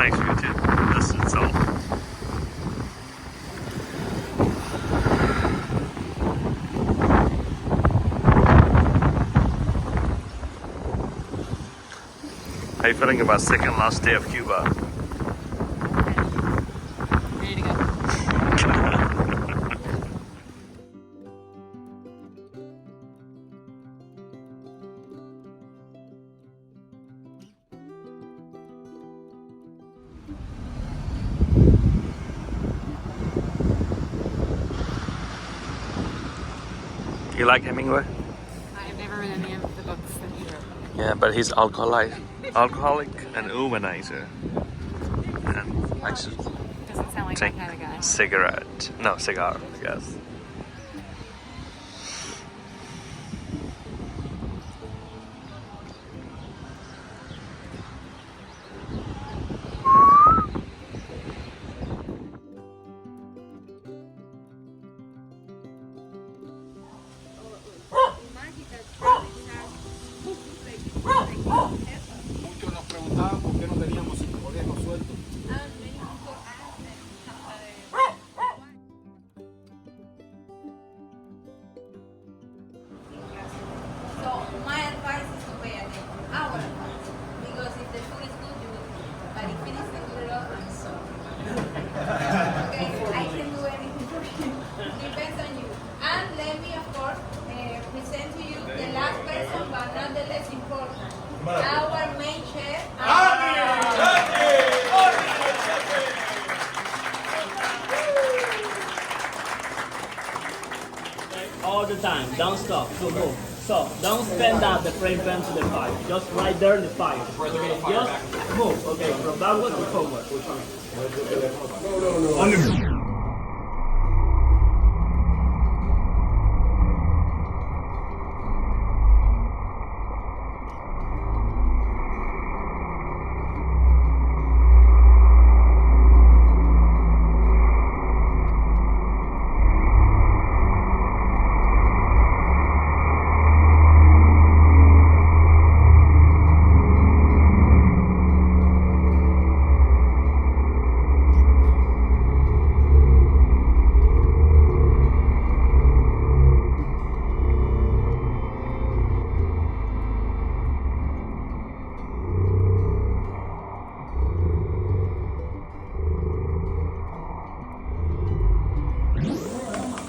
nice view too. This itself. How you feeling about second last day of Cuba? Ready to go. You like Hemingway? I have never read any of the books that he wrote. Yeah, but he's alcoholic and womanizer. And likes to Doesn't sound like drink that kind of guy. cigarette. No, cigar, I guess. Muchos nos preguntaban por qué no teníamos el colegio suelto. So my advice is to pay attention. Our advice. Because if the food is good, you will eat. But if it isn't good at all, I'm sorry. Okay, I can do anything for you. Depends on you. And let me, of course, present to you the last person, but not the less important. Our main chef. All the time, don't stop, so move. So don't stand up the frame pan to the fire. Just right there in the fire. Just move. Okay, from backwards to forward.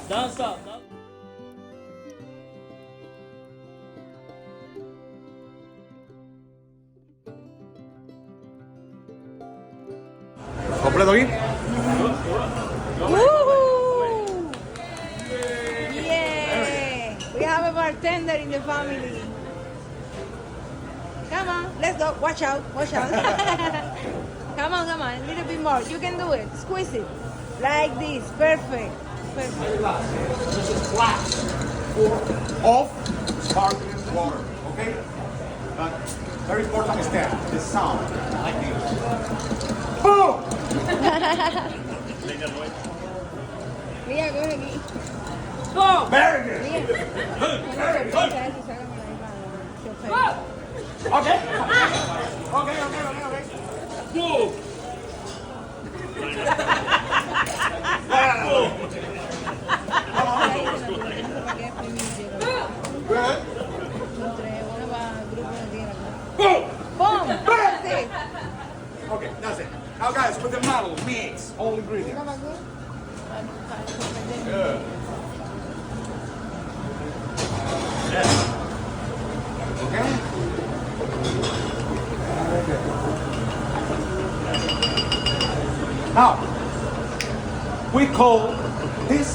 Don't stop. Don't. ¿Completo aquí? Woohoo! Yeah! We have a bartender in the family. Come on, let's go. Watch out, watch out. Come on, a little bit more. You can do it. Squeeze it. Like this. Perfect. Perfect. This is glass of sparkling water, okay? But very important is that the sound, like this. Boom! Mira, coge aquí. Boom! Very good. Mira. Okay. Okay. Boom! Good. Boom! Boom! That's it. Okay, that's it. Now guys, with the model, mix all ingredients. Good. Okay? Now, we call this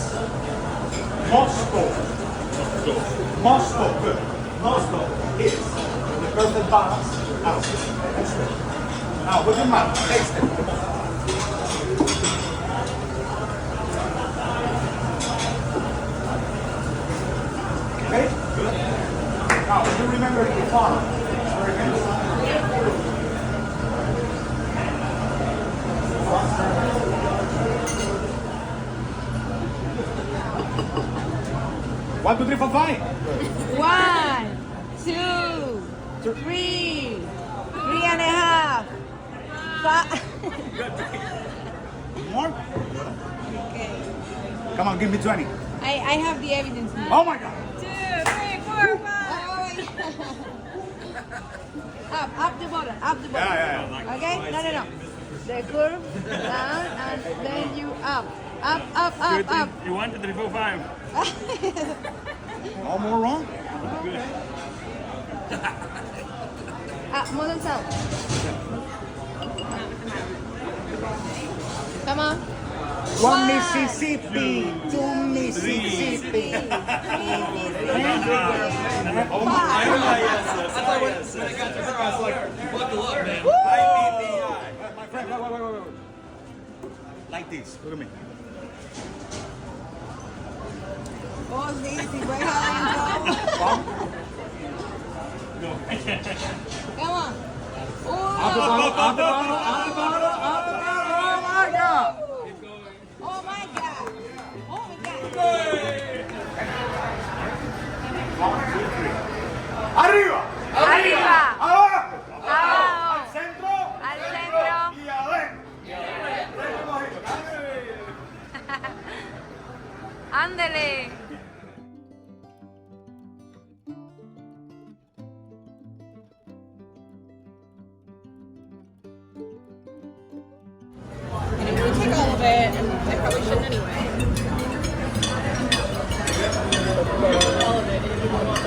Moscow. Moscow, good. Moscow is the perfect balance. Now, with your mouth, taste it. Okay? Good. Now, you remember the farm. Very good. One, two, three, four, five. 1, 2, 3, 3 and a half, 5. More? Okay. Come on, give me 20. I have the evidence now. Oh my God. 2, 3, 4, 5. Up the bottom, up the bottom. Yeah. Okay? No. The curve down and then you up. Up. You 1, 2, 3, 4, 5. All more wrong? More than south. Come on. One Mississippi, two Mississippi. My friend, wait. Like this, look at me. Oh, it's easy. Wait, how Come on. Up the bottle. Oh my God. Oh my God. Arriba. Arriba. Abajo. Abajo. Al centro. Al centro. Y adentro. Ándele. And it would take all of it, and I probably shouldn't anyway. All of it, if you want the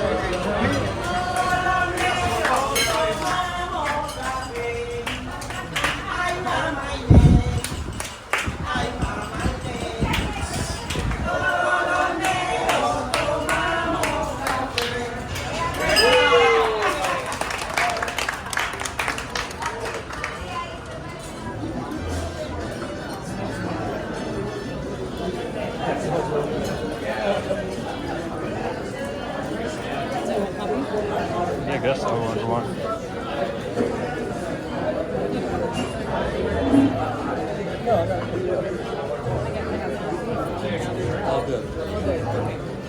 I guess I want one. All good.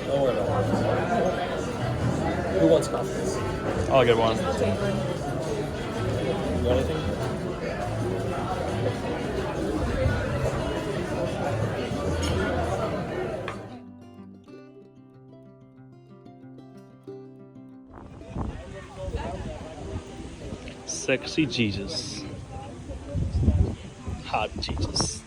Don't worry about it. Who wants coffee? I'll get one. You want anything? Sexy Jesus. Hot Jesus.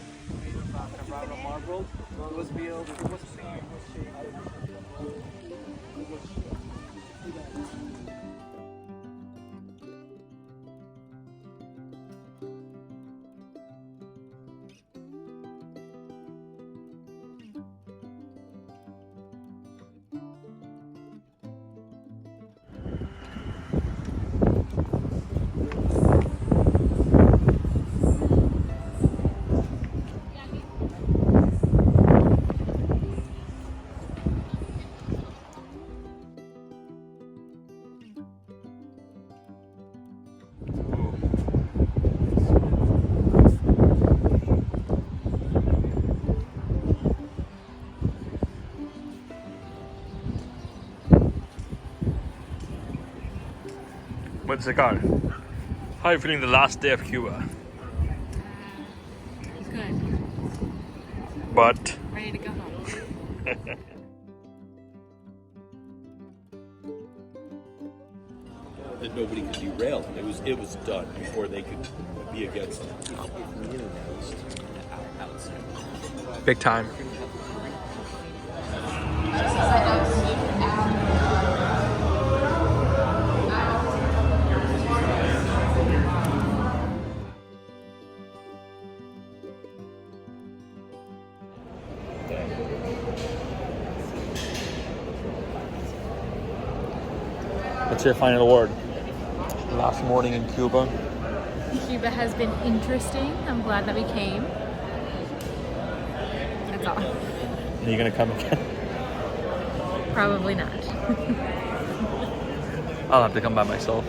What's the car? How are you feeling the last day of Cuba? Good. But Ready to go home. That nobody could derail. It was done before they could be against it. big time. What's your final word? Last morning in Cuba. Cuba has been interesting. I'm glad that we came. That's all. Are you gonna come again? Probably not. I'll have to come by myself.